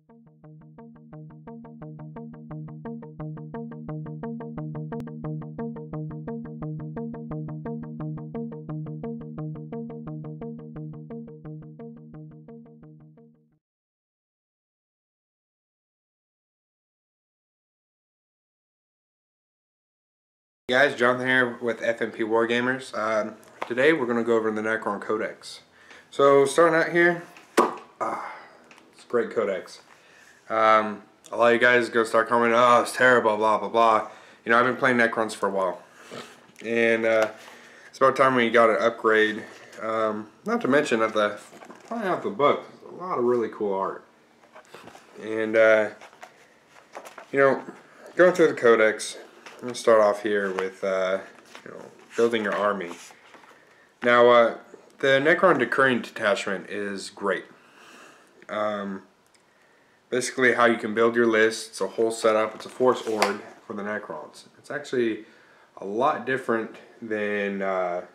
Hey guys, Jonathan here with FNP Wargamers. Today we're going to go over the Necron Codex. So starting out here, it's a great codex. A lot of you guys are going to start commenting, oh it's terrible, blah blah blah. You know, I've been playing Necrons for a while. And it's about time we got an upgrade. Not to mention that flying out the book, there's a lot of really cool art. And you know, going through the codex, I'm going to start off here with building your army. Now, the Necron Decreeing Detachment is great. Basically, how you can build your list. It's a whole setup. It's a force org for the Necrons. It's actually a lot different than the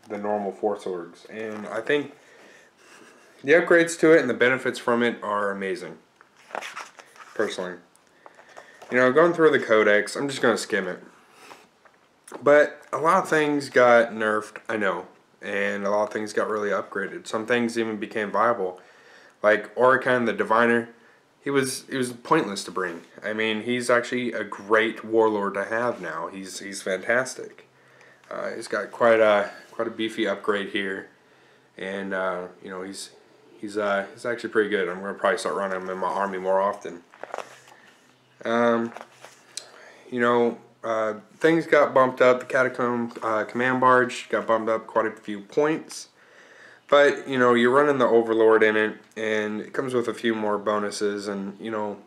normal force orgs, and I think the upgrades to it and the benefits from it are amazing. Personally. You know, going through the codex, I'm just going to skim it. But a lot of things got nerfed, I know. And a lot of things got really upgraded. Some things even became viable. Like Orican the Diviner, he was pointless to bring. I mean, he's actually a great warlord to have now. He's fantastic. He's got quite a beefy upgrade here. And you know, he's actually pretty good. I'm going to probably start running him in my army more often. You know, things got bumped up. The Catacomb Command Barge got bumped up quite a few points. But, you know, you're running the Overlord in it, and it comes with a few more bonuses, and, you know,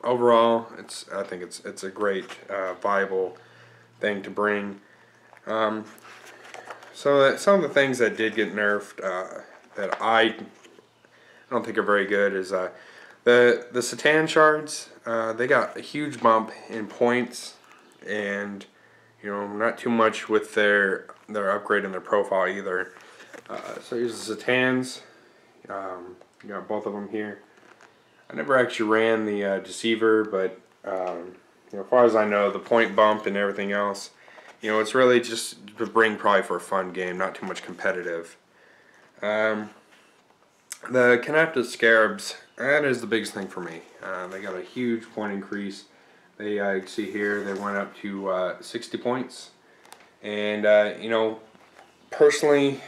overall, I think it's a great, viable thing to bring. So some of the things that did get nerfed, that I don't think are very good is, the Satan shards, they got a huge bump in points, and you know, not too much with their upgrade in their profile either. So here's the Satans. You got both of them here. I never actually ran the Deceiver, but you know, as far as I know, the point bump and everything else, you know, it's really just to bring probably for a fun game, not too much competitive. The Canapta Scarabs, that is the biggest thing for me. They got a huge point increase. They, you see here, they went up to 60 points. And, you know, personally,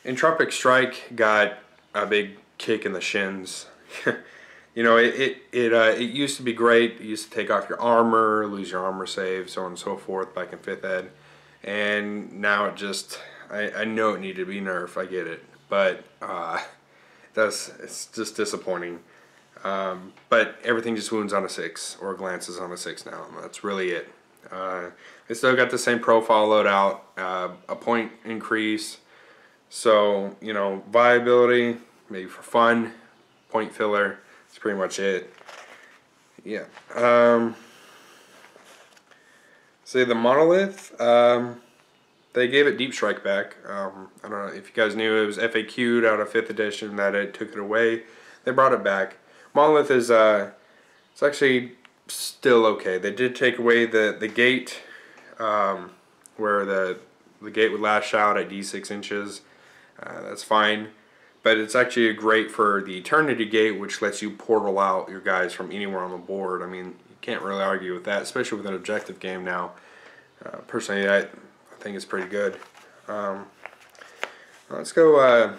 Entropic Strike got a big kick in the shins. You know, it used to be great. It used to take off your armor, lose your armor save, so on and so forth back in 5th ed. And now it just, I know it needed to be nerfed, I get it. But it's just disappointing. But everything just wounds on a 6 or glances on a 6 now. That's really it. They still got the same profile loadout, a point increase. So, you know, viability, maybe for fun, point filler. That's pretty much it. Yeah. Say the Monolith. They gave it Deep Strike back. I don't know if you guys knew, it was FAQ'd out of 5th edition that it took it away. They brought it back. Monolith is it's actually still okay. They did take away the gate, where the gate would lash out at D6 inches. That's fine. But it's actually great for the Eternity Gate, which lets you portal out your guys from anywhere on the board. I mean, you can't really argue with that, especially with an objective game now. Personally, I think it's pretty good. Let's go.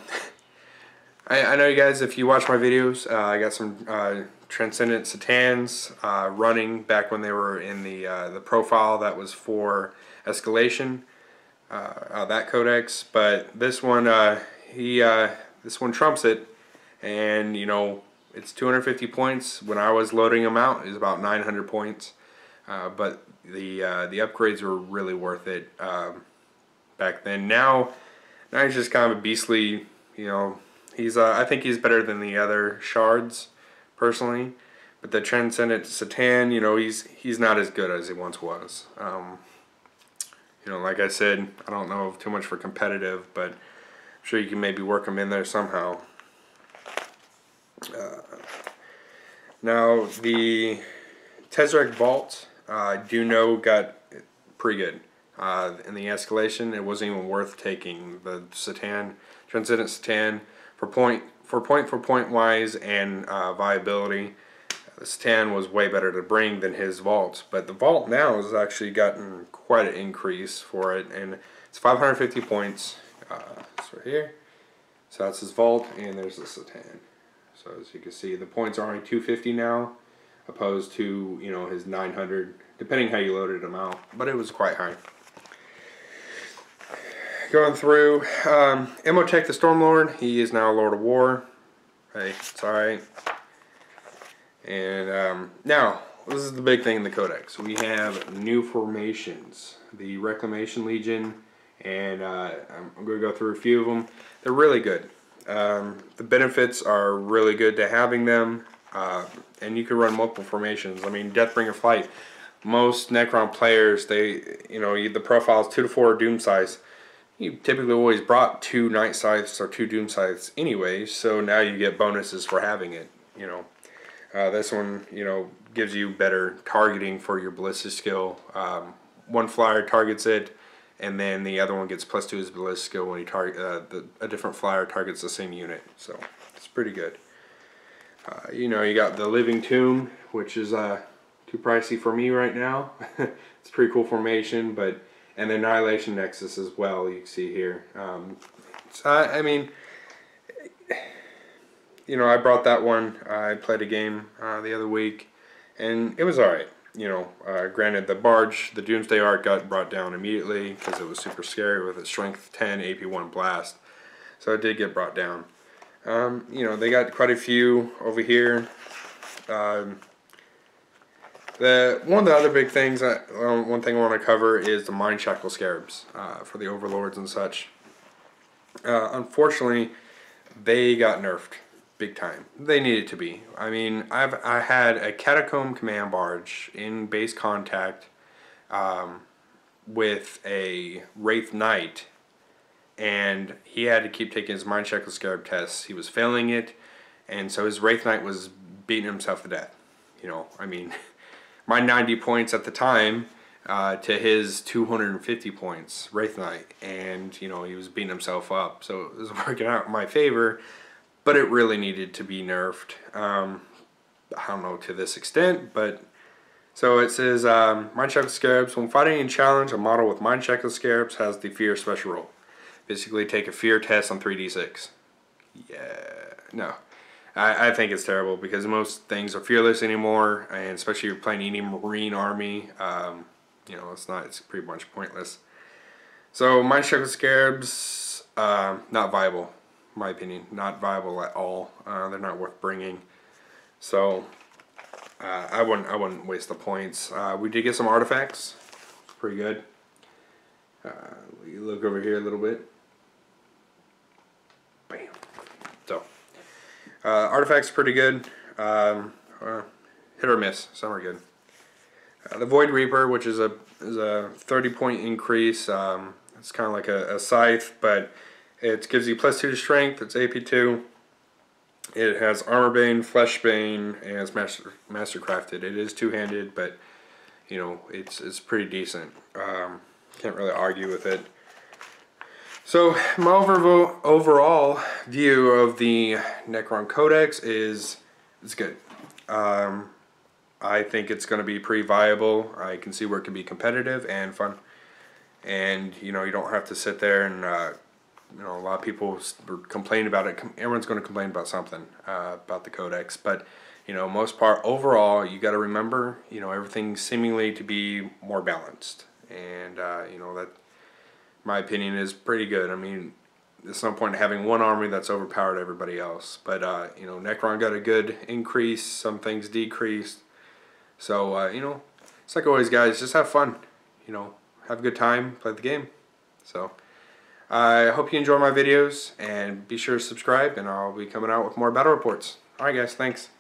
I know you guys, if you watch my videos, I got some Transcendent Satans running back when they were in the profile that was for Escalation, that codex. But this one, this one trumps it, and you know, it's 250 points. When I was loading them out, it was about 900 points. But the upgrades were really worth it back then. Now he's just kind of a beastly, you know. He's I think he's better than the other shards, personally. But the Transcendent Satan, you know, he's not as good as he once was. You know, like I said, I don't know too much for competitive, but I'm sure you can maybe work him in there somehow. Now the Tesseract Vault, I do know got pretty good. In the escalation, it wasn't even worth taking the Satan, Transcendent Satan for point wise and viability. The Satan was way better to bring than his Vault, but the Vault now has actually gotten quite an increase for it, and it's 550 points. It's right here. So that's his Vault, and there's the Satan. So as you can see, the points are only 250 now, opposed to, you know, his 900, depending how you loaded him out, but it was quite high. Going through, Emotech the Stormlord, he is now Lord of War. Hey, it's alright. And now, this is the big thing in the Codex. We have new formations. The Reclamation Legion, and I'm going to go through a few of them. They're really good. The benefits are really good to having them, and you can run multiple formations. I mean, Deathbringer Flight, most Necron players, the profile is 2 to 4 Doom Size. You typically always brought 2 Night Scythes or 2 Doom Scythes anyway, so now you get bonuses for having it, you know. This one, you know, gives you better targeting for your ballistic skill. One flyer targets it, and then the other one gets +2 his ballistic skill when a different flyer targets the same unit. So it's pretty good. You know, you got the Living Tomb, which is too pricey for me right now. It's a pretty cool formation, and the Annihilation Nexus as well. You can see here. So I mean, you know, I brought that one. I played a game the other week, and it was alright. You know, granted, the Barge, the Doomsday Arc got brought down immediately because it was super scary with its Strength 10 AP1 Blast. So it did get brought down. You know, they got quite a few over here. One of the other big things, one thing I want to cover is the Mind Shackle Scarabs for the Overlords and such. Unfortunately, they got nerfed big time. They needed to be. I mean, I had a Catacomb Command Barge in base contact with a Wraith Knight, and he had to keep taking his Mind Shackle Scarab tests. He was failing it, and so his Wraith Knight was beating himself to death. You know, I mean, my 90 points at the time to his 250 points, Wraith Knight, and, you know, he was beating himself up. So it was working out in my favor, but it really needed to be nerfed. I don't know to this extent, but so it says Mind Shackle Scarabs. When fighting in challenge, a model with Mind Shackle Scarabs has the Fear special roll. Basically, take a Fear test on 3d6. Yeah, no. I think it's terrible because most things are fearless anymore, and especially if you're playing any Marine army, you know, it's pretty much pointless. So Mind Shackle Scarabs, not viable. In my opinion, not viable at all. They're not worth bringing, so I wouldn't waste the points. We did get some artifacts, pretty good. We look over here a little bit. Bam. So artifacts are pretty good. Hit or miss. Some are good. The Void Reaper, which is a 30-point increase. It's kind of like a scythe, but it gives you +2 to strength. It's AP2. It has Armor Bane, Flesh Bane, and it's master crafted. It is two-handed, but you know, it's pretty decent. Can't really argue with it. So my overall view of the Necron Codex is it's good. I think it's going to be pretty viable. I can see where it can be competitive and fun, and you know, you don't have to sit there and you know, a lot of people complain about it. Everyone's going to complain about something about the Codex, but you know, most part overall, you got to remember, you know, everything seemingly to be more balanced, and you know, that, my opinion, is pretty good. I mean, there's no point in having one army that's overpowered everybody else, but you know, Necron got a good increase, some things decreased, so you know, it's like always, guys, just have fun, you know, have a good time, play the game. So I hope you enjoy my videos, and be sure to subscribe, and I'll be coming out with more battle reports. Alright guys, thanks.